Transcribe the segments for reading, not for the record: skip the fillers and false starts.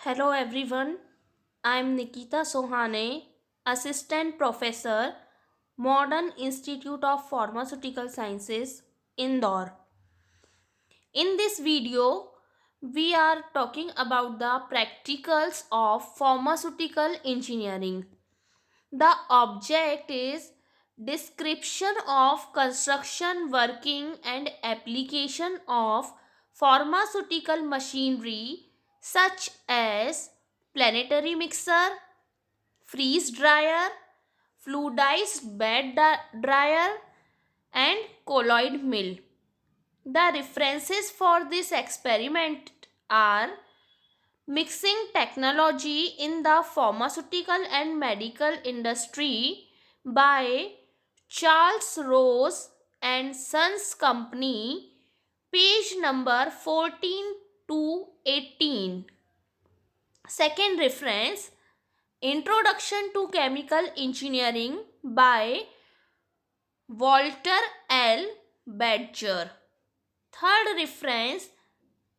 Hello everyone, I am Nikita Sohane, Assistant Professor, Modern Institute of Pharmaceutical Sciences, Indore. In this video, we are talking about the practicals of pharmaceutical engineering. The object is description of construction, working and application of pharmaceutical machinery such as planetary mixer, freeze dryer, fluidized bed dryer and colloid mill. The references for this experiment are mixing technology in the pharmaceutical and medical industry by Charles Rose and Sons Company, page number 14 to 18. Second reference, Introduction to Chemical Engineering by Walter L. Badger. Third reference,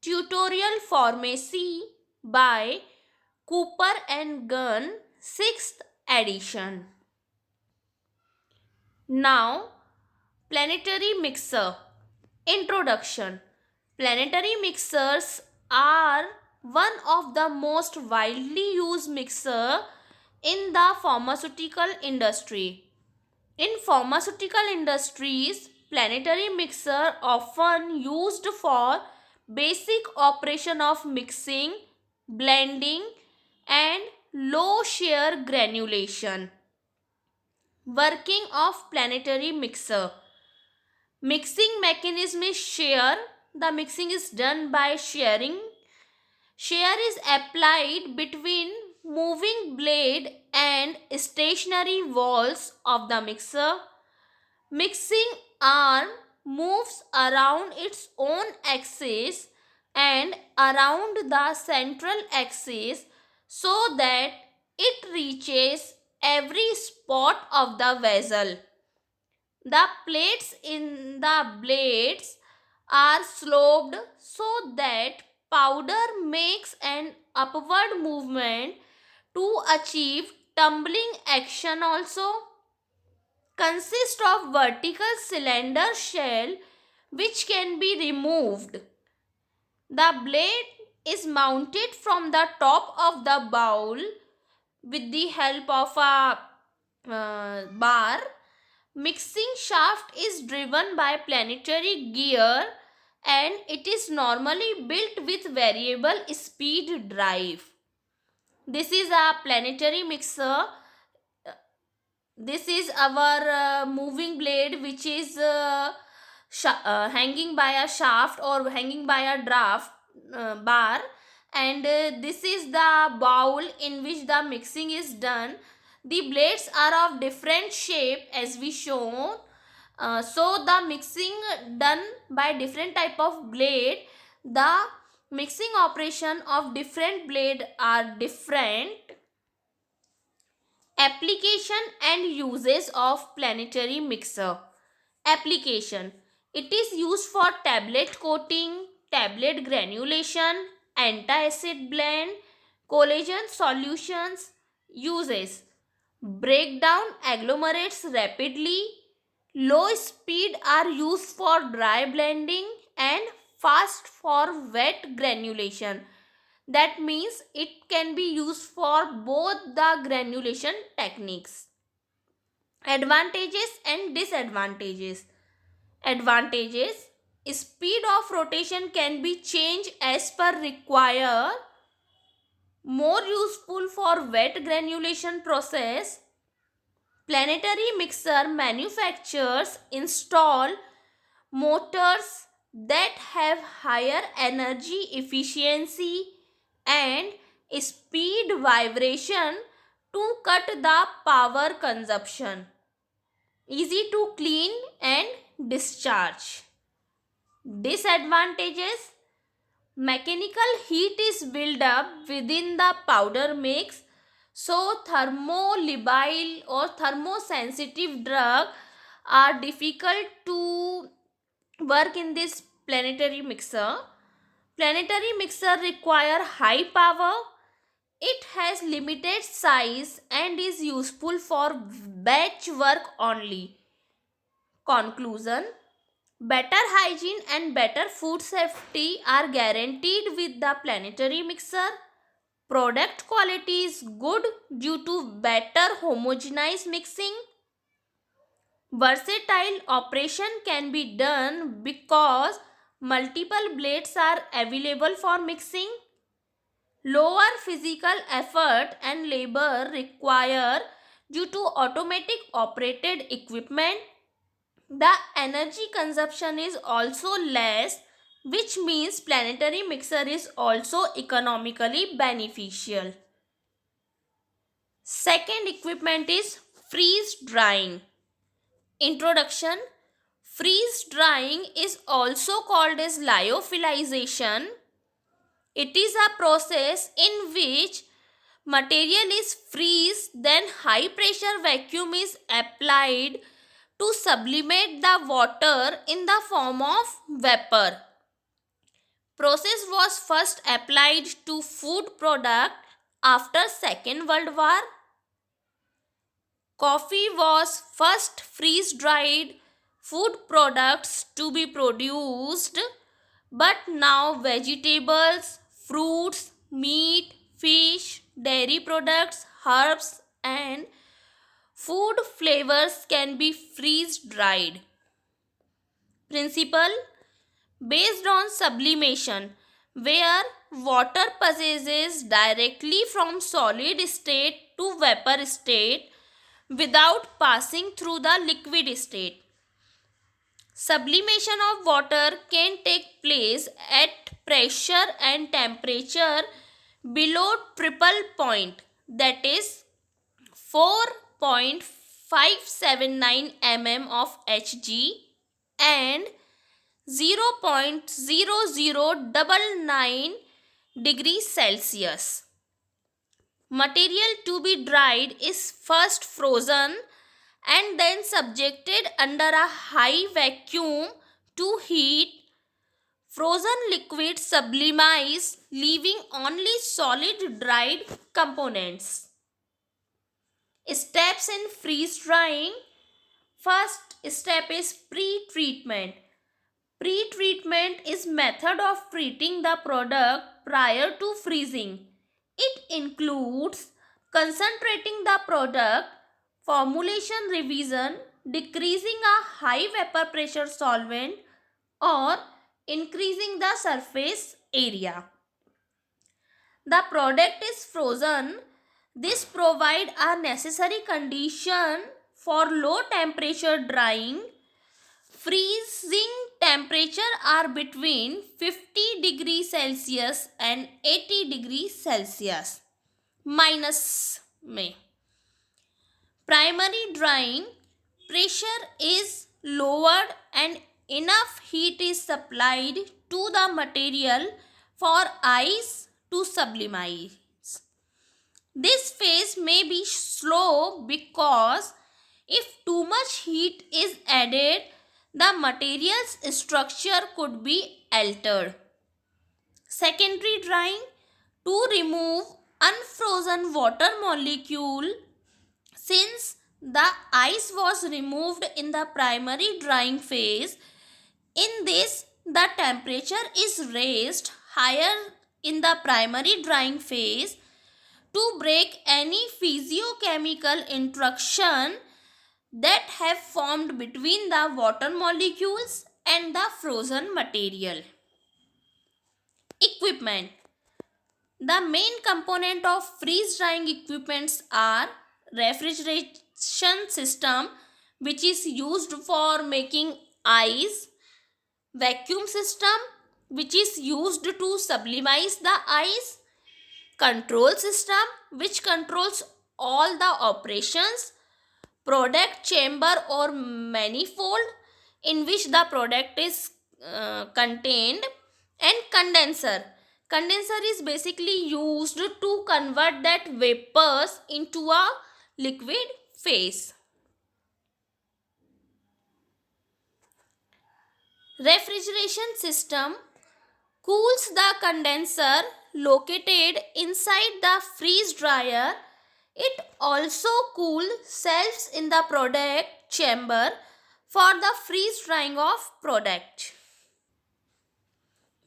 Tutorial Pharmacy by Cooper and Gunn, 6th edition. Now, planetary mixer. Introduction. Planetary mixers are one of the most widely used mixer in the pharmaceutical industry. In pharmaceutical industries, planetary mixer often used for basic operation of mixing, blending and low shear granulation. Working of planetary mixer. Mixing mechanism is shear. The mixing is done by shearing. Shear is applied between moving blade and stationary walls of the mixer. Mixing arm moves around its own axis and around the central axis so that it reaches every spot of the vessel. The plates in the blades are sloped so that powder makes an upward movement to achieve tumbling action also. Consist of vertical cylinder shell which can be removed. The blade is mounted from the top of the bowl with the help of a bar. Mixing shaft is driven by planetary gear and it is normally built with variable speed drive. This is a planetary mixer. This is our moving blade which is hanging by a shaft or hanging by a draft bar, and this is the bowl in which the mixing is done. The blades are of different shape as we shown. So the mixing done by different type of blade, the mixing operation of different blade are different. Application and uses of planetary mixer. Application. It is used for tablet coating, tablet granulation, anti-acid blend, collagen solutions. Uses. Break down agglomerates rapidly. Low speed are used for dry blending and fast for wet granulation. That means it can be used for both the granulation techniques. Advantages and disadvantages. Advantages: speed of rotation can be changed as per require. More useful for wet granulation process. Planetary mixer manufacturers install motors that have higher energy efficiency and speed vibration to cut the power consumption. Easy to clean and discharge. Disadvantages: mechanical heat is built up within the powder mix, so thermolabile or thermosensitive drugs are difficult to work in this planetary mixer. Planetary mixer require high power It has limited size and is useful for batch work only. Conclusion: better hygiene and better food safety are guaranteed with the planetary mixer. Product quality is good due to better homogenized mixing. Versatile operation can be done because multiple blades are available for mixing. Lower physical effort and labor required due to automatic operated equipment. The energy consumption is also less, which means planetary mixer is also economically beneficial. Second equipment is freeze drying. Introduction: freeze drying is also called as lyophilization. It is a process in which material is freeze, then high pressure vacuum is applied to sublimate the water in the form of vapor. Process was first applied to food product after Second World War. Coffee was first freeze dried food products to be produced, but now vegetables, fruits, meat, fish, dairy products, herbs, and food flavors can be freeze dried. Principle: based on sublimation, where water passes directly from solid state to vapor state without passing through the liquid state. Sublimation of water can take place at pressure and temperature below triple point, that is 4.579 mm of Hg and 0.0099 degrees Celsius. Material to be dried is first frozen and then subjected under a high vacuum to heat. Frozen liquid sublimes, leaving only solid dried components. Steps in freeze drying. First step is pre-treatment. Pre-treatment is method of treating the product prior to freezing. It includes concentrating the product, formulation revision, decreasing a high vapor pressure solvent, or increasing the surface area. The product is frozen. This provides a necessary condition for low temperature drying. Freezing temperature are between 50 degrees Celsius and 80 degrees Celsius minus में. Primary drying, pressure is lowered and enough heat is supplied to the material for ice to sublimize. This phase may be slow because if too much heat is added, the material's structure could be altered. Secondary drying, to remove unfrozen water molecule. Since the ice was removed in the primary drying phase, in this the temperature is raised higher in the primary drying phase to break any physiochemical interaction that have formed between the water molecules and the frozen material. Equipment. The main component of freeze drying equipments are refrigeration system, which is used for making ice, vacuum system, which is used to sublimize the ice, control system, which controls all the operations, product chamber or manifold in which the product is contained, and condenser. Condenser is basically used to convert that vapors into a liquid phase. Refrigeration system cools the condenser located inside the freeze dryer. It also cools cells in the product chamber for the freeze drying of product.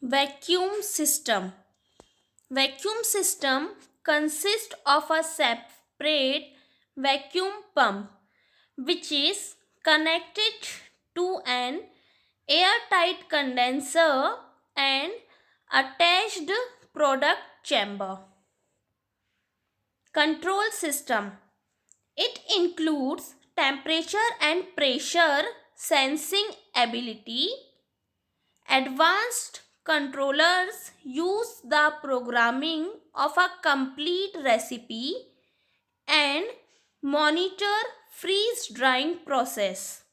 Vacuum system. Vacuum system consists of a separate vacuum pump which is connected to an airtight condenser and attached product chamber. Control system. It includes temperature and pressure sensing ability. Advanced controllers use the programming of a complete recipe and monitor freeze drying process.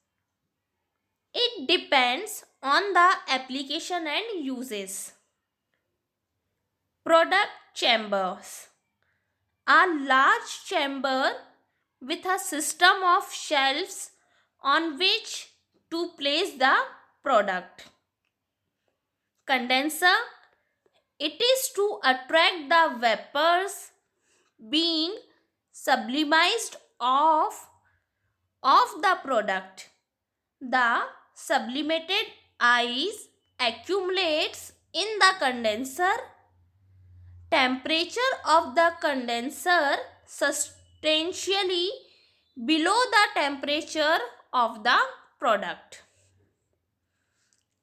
It depends on the application and uses. Product chambers. A large chamber with a system of shelves on which to place the product. Condenser. It is to attract the vapors being sublimized of the product. The sublimated ice accumulates in the condenser. Temperature of the condenser substantially below the temperature of the product.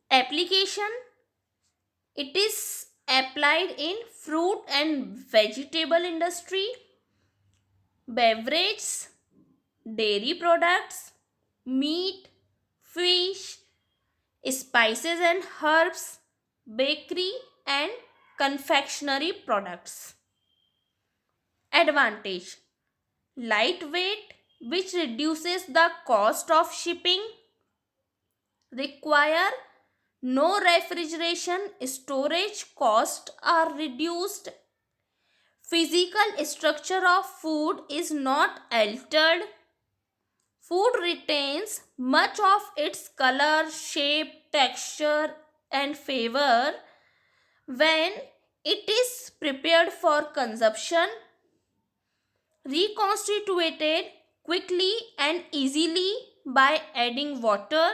Application. It is applied in fruit and vegetable industry, beverages, dairy products, meat, fish, spices and herbs, bakery and confectionery products. Advantage. Lightweight, which reduces the cost of shipping. Require no refrigeration, storage costs are reduced. Physical structure of food is not altered. Food retains much of its color, shape, texture and flavor when it is prepared for consumption. Reconstituted quickly and easily by adding water.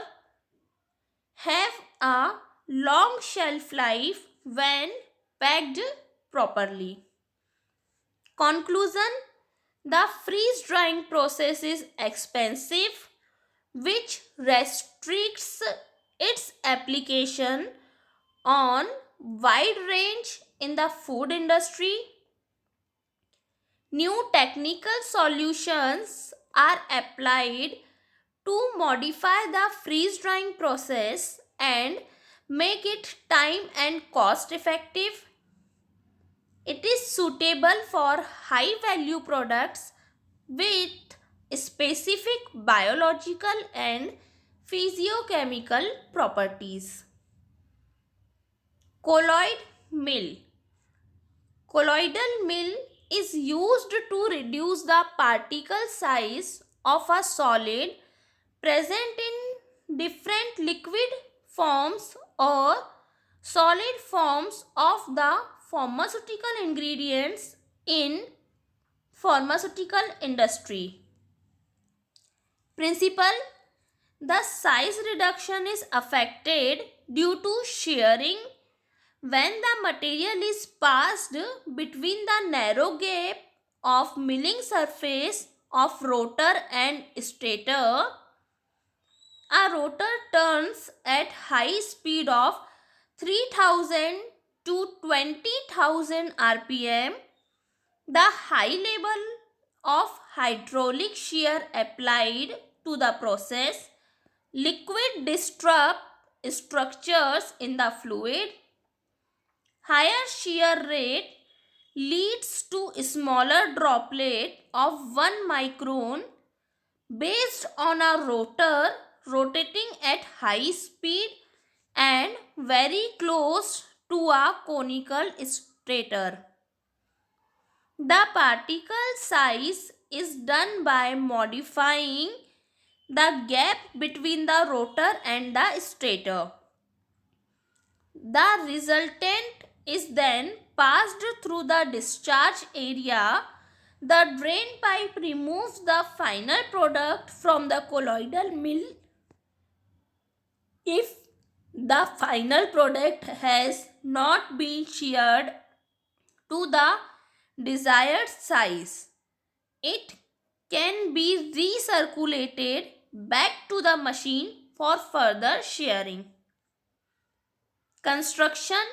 Have a long shelf life when packed properly. Conclusion. The freeze drying process is expensive, which restricts its application on wide range in the food industry. New technical solutions are applied to modify the freeze drying process and make it time and cost effective. It is suitable for high value products with specific biological and physiochemical properties. Colloid mill. Colloidal mill is used to reduce the particle size of a solid present in different liquid forms or solid forms of the pharmaceutical ingredients in pharmaceutical industry. Principle. The size reduction is affected due to shearing when the material is passed between the narrow gap of milling surface of rotor and stator. A rotor turns at high speed of 3000 to 20,000 rpm. The high level of hydraulic shear applied to the process liquid disrupt structures in the fluid. Higher shear rate leads to smaller droplet of 1 micron based on a rotor rotating at high speed and very close to a conical stator. The particle size is done by modifying the gap between the rotor and the stator. The resultant is then passed through the discharge area, the drain pipe removes the final product from the colloidal mill. If the final product has not been sheared to the desired size, it can be recirculated back to the machine for further shearing. Construction.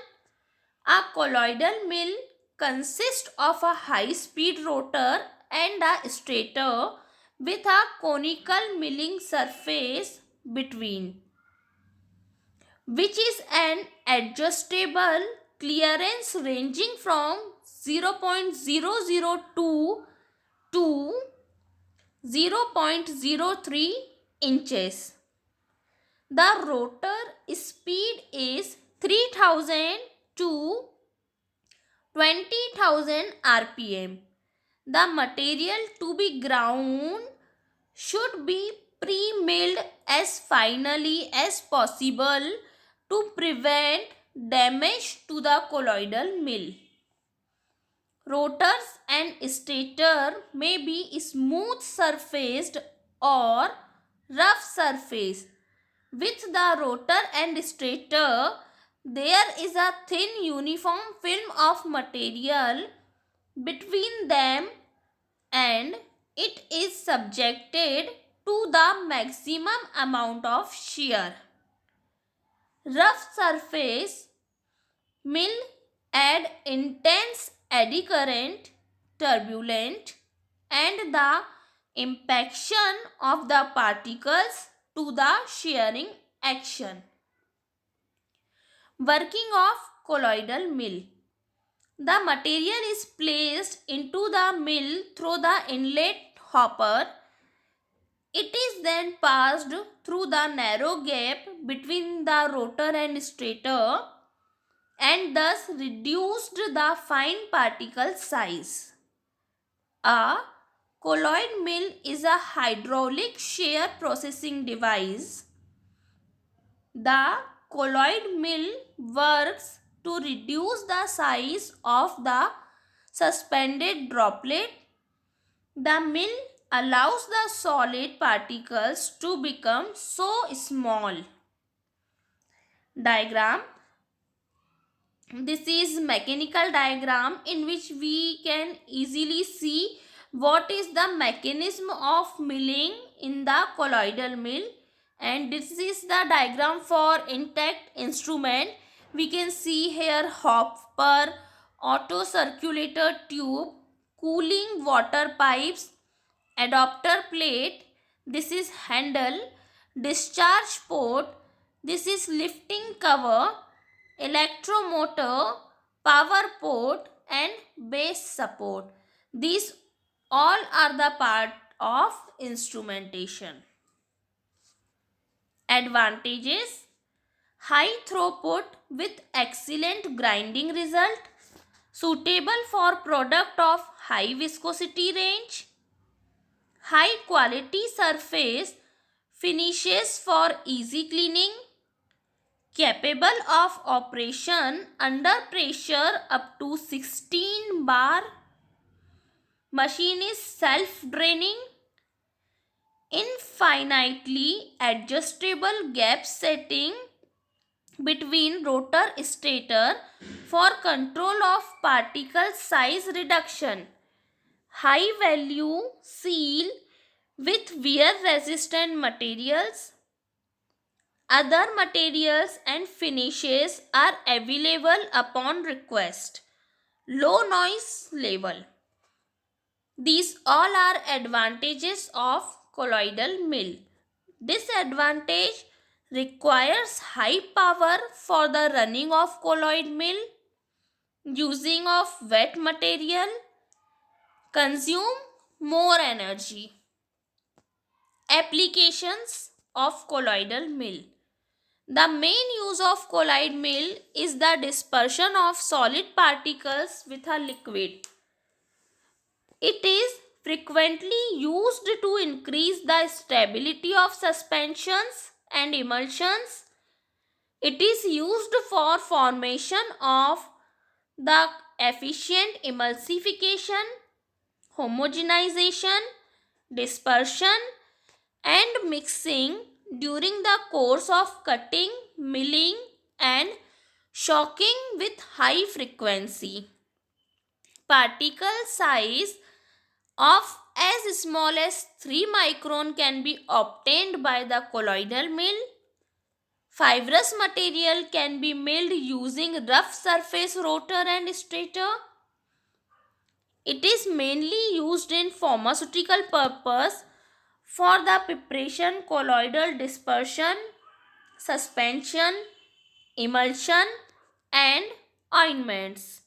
A colloidal mill consists of a high-speed rotor and a stator with a conical milling surface between, which is an adjustable clearance ranging from 0.002 to 0.03 inches. The rotor speed is 3000 to 20,000 rpm. The material to be ground should be pre-milled as finally as possible to prevent damage to the colloidal mill. Rotors and stator may be smooth surfaced or rough surface. With the rotor and stator, there is a thin uniform film of material between them and it is subjected to the maximum amount of shear. Rough surface mill add intense eddy current, turbulent, and the impaction of the particles to the shearing action. Working of colloidal mill. The material is placed into the mill through the inlet hopper. It is then passed through the narrow gap between the rotor and stator and thus reduced the fine particle size. A colloid mill is a hydraulic shear processing device. The colloid mill works to reduce the size of the suspended droplet. The mill allows the solid particles to become so small. Diagram. This is mechanical diagram in which we can easily see what is the mechanism of milling in the colloidal mill, and this is the diagram for intact instrument. We can see here hopper, auto circulator tube, cooling water pipes, adapter plate, this is handle, discharge port, this is lifting cover, electromotor, power port and base support. These all are the part of instrumentation. Advantages: high throughput with excellent grinding result, suitable for product of high viscosity range, high quality surface finishes for easy cleaning, capable of operation under pressure up to 16 bar, machine is self-draining, infinitely adjustable gap setting between rotor stator for control of particle size reduction, high value seal with wear resistant materials. Other materials and finishes are available upon request. Low noise level. These all are advantages of colloidal mill. Disadvantage: requires high power for the running of colloid mill, using of wet material, consume more energy. Applications of colloidal mill. The main use of colloid mill is the dispersion of solid particles with a liquid. It is frequently used to increase the stability of suspensions and emulsions. It is used for formation of the efficient emulsification, homogenization, dispersion, and mixing during the course of cutting, milling, and shocking with high frequency. Particle size of as small as 3 micron can be obtained by the colloidal mill. Fibrous material can be milled using rough surface rotor and stator. It is mainly used in pharmaceutical purpose for the preparation colloidal dispersion, suspension, emulsion, and ointments.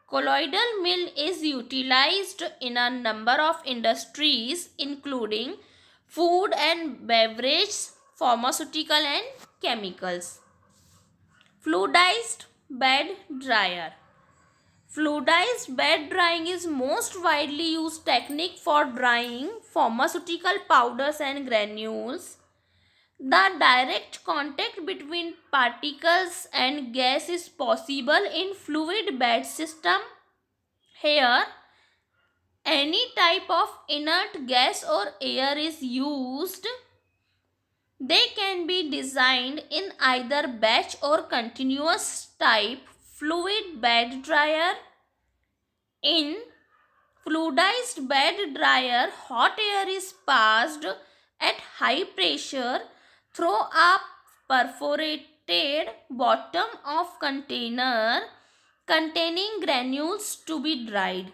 Colloidal mill is utilized in a number of industries including food and beverage, pharmaceutical and chemicals. Fluidized bed dryer. Fluidized bed drying is most widely used technique for drying pharmaceutical powders and granules. The direct contact between particles and gas is possible in fluid bed system. Here, any type of inert gas or air is used. They can be designed in either batch or continuous type fluid bed dryer. In fluidized bed dryer, hot air is passed at high pressure through a perforated bottom of container containing granules to be dried.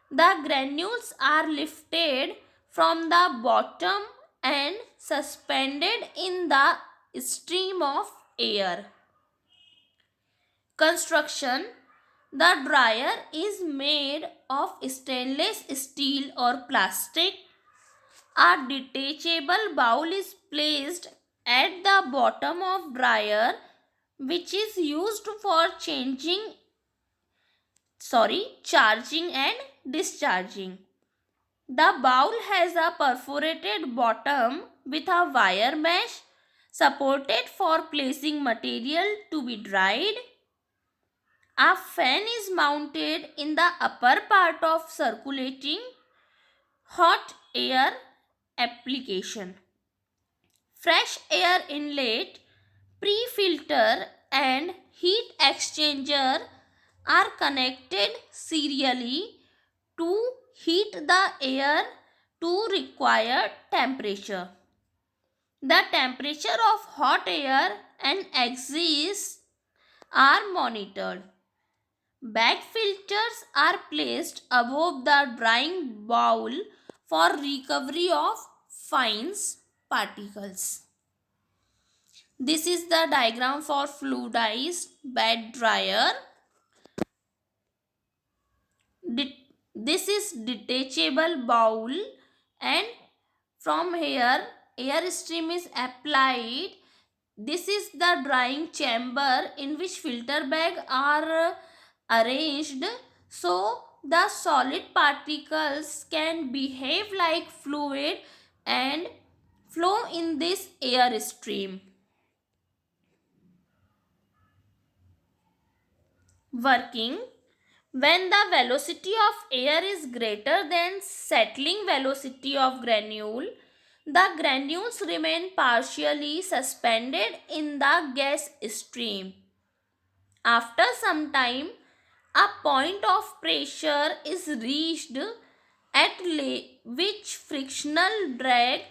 The granules are lifted from the bottom and suspended in the stream of air. Construction. The dryer is made of stainless steel or plastic. A detachable bowl is placed at the bottom of dryer which is used for charging and discharging. The bowl has a perforated bottom with a wire mesh supported for placing material to be dried. A fan is mounted in the upper part of circulating hot air application. Fresh air inlet, pre-filter and heat exchanger are connected serially to heat the air to required temperature. The temperature of hot air and exhaust are monitored. Bag filters are placed above the drying bowl for recovery of fines particles. This is the diagram for fluidized bed dryer. This is detachable bowl and from here air stream is applied. This is the drying chamber in which filter bag are arranged so the solid particles can behave like fluid and flow in this air stream. Working. When the velocity of air is greater than settling velocity of granule, the granules remain partially suspended in the gas stream. After some time, a point of pressure is reached at which frictional drag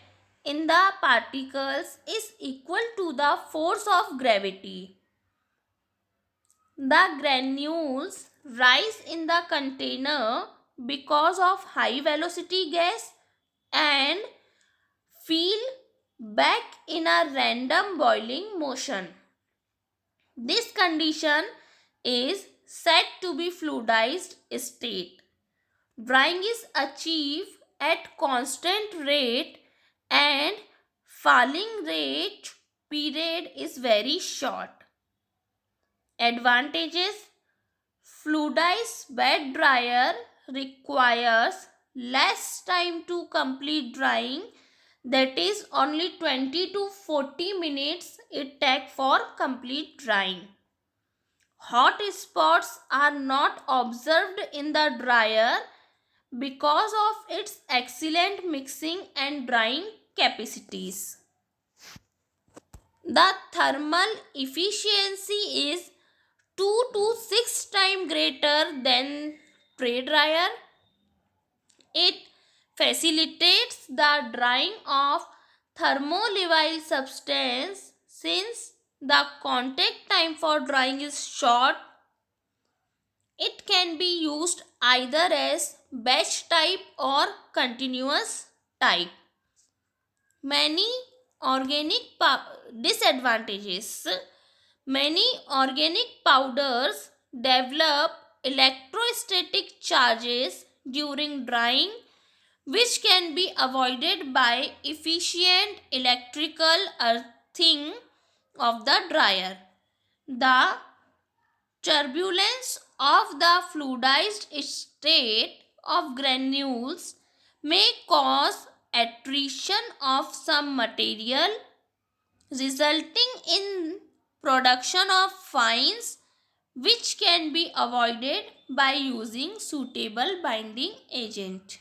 in the particles is equal to the force of gravity. The granules rise in the container because of high velocity gas and feel back in a random boiling motion. This condition is said to be fluidized state. Drying is achieved at constant rate and falling rate period is very short. Advantages. Fluidized bed dryer requires less time to complete drying, that is only 20 to 40 minutes it takes for complete drying. Hot spots are not observed in the dryer because of its excellent mixing and drying capacities. The thermal efficiency is 2 to 6 times greater than tray dryer. It facilitates the drying of thermolabile substance since the contact time for drying is short. It can be used either as batch type or continuous type. Many organic disadvantages. Many organic powders develop electrostatic charges during drying, which can be avoided by efficient electrical earthing of the dryer. The turbulence of the fluidized state of granules may cause attrition of some material, resulting in production of fines, which can be avoided by using suitable binding agent.